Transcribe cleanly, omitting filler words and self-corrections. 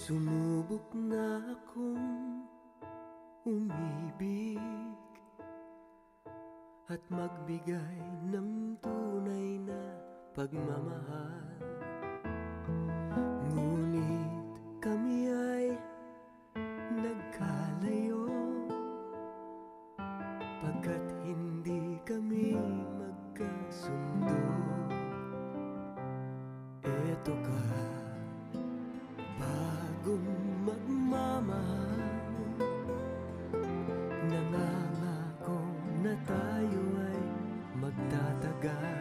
Sumubok na akong umibig at magbigay ng tunay na pagmamahal. Ngunit kami ay nagkalayo pagkat hindi kami magkasundo. Eto ka, bagong magmamahal, nangangako na tayo ay magtatagal.